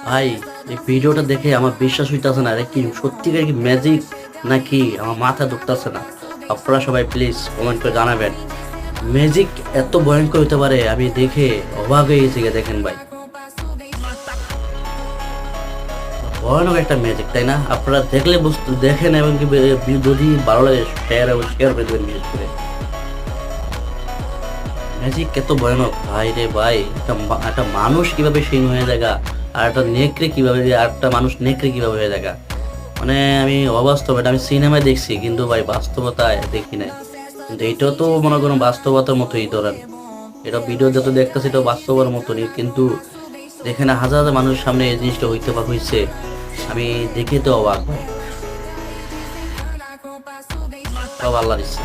ভাই, এই ভিডিওটা দেখে আমার বিশ্বাস হইতাছে না, এটা কি সত্যিকার কি ম্যাজিক নাকি আমার মাথা ঢুকতাছে না। আপনারা সবাই প্লিজ কমেন্ট করে জানাবেন, ম্যাজিক এত ভয়ঙ্কর হতে পারে আমি দেখে অবাক হয়ে গেছি। দেখেন ভাই, ভয়ানক একটা ম্যাজিক, তাই না? আপনারা দেখলে বুঝতে দেখেন, এবং কি যদি ভালো লাগে শেয়ার এবং শেয়ার করে দেবেন। বিশেষ করে ম্যাজিক এত ভয়ানক ভাই রে ভাই, একটা মানুষ কিভাবে সিং হয়ে দেখা, আর একটা নেকড়ে কিভাবে, আর একটা মানুষ নেকড়ে কিভাবে হয়ে দেখা, মানে আমি অবাস্তব। এটা আমি সিনেমায় দেখছি, কিন্তু ভাই বাস্তবতায় দেখি নাই। কিন্তু এটাও তো মনে করুন বাস্তবতার মতোই ধরেন, এটা ভিডিও যত দেখতেছি এটা বাস্তবের মতনই, কিন্তু যেখানে হাজার হাজার মানুষের সামনে এই জিনিসটা হইতে বা হয়েছে, আমি দেখে তো অবাক ভাই। সব আল্লাহর ইচ্ছা।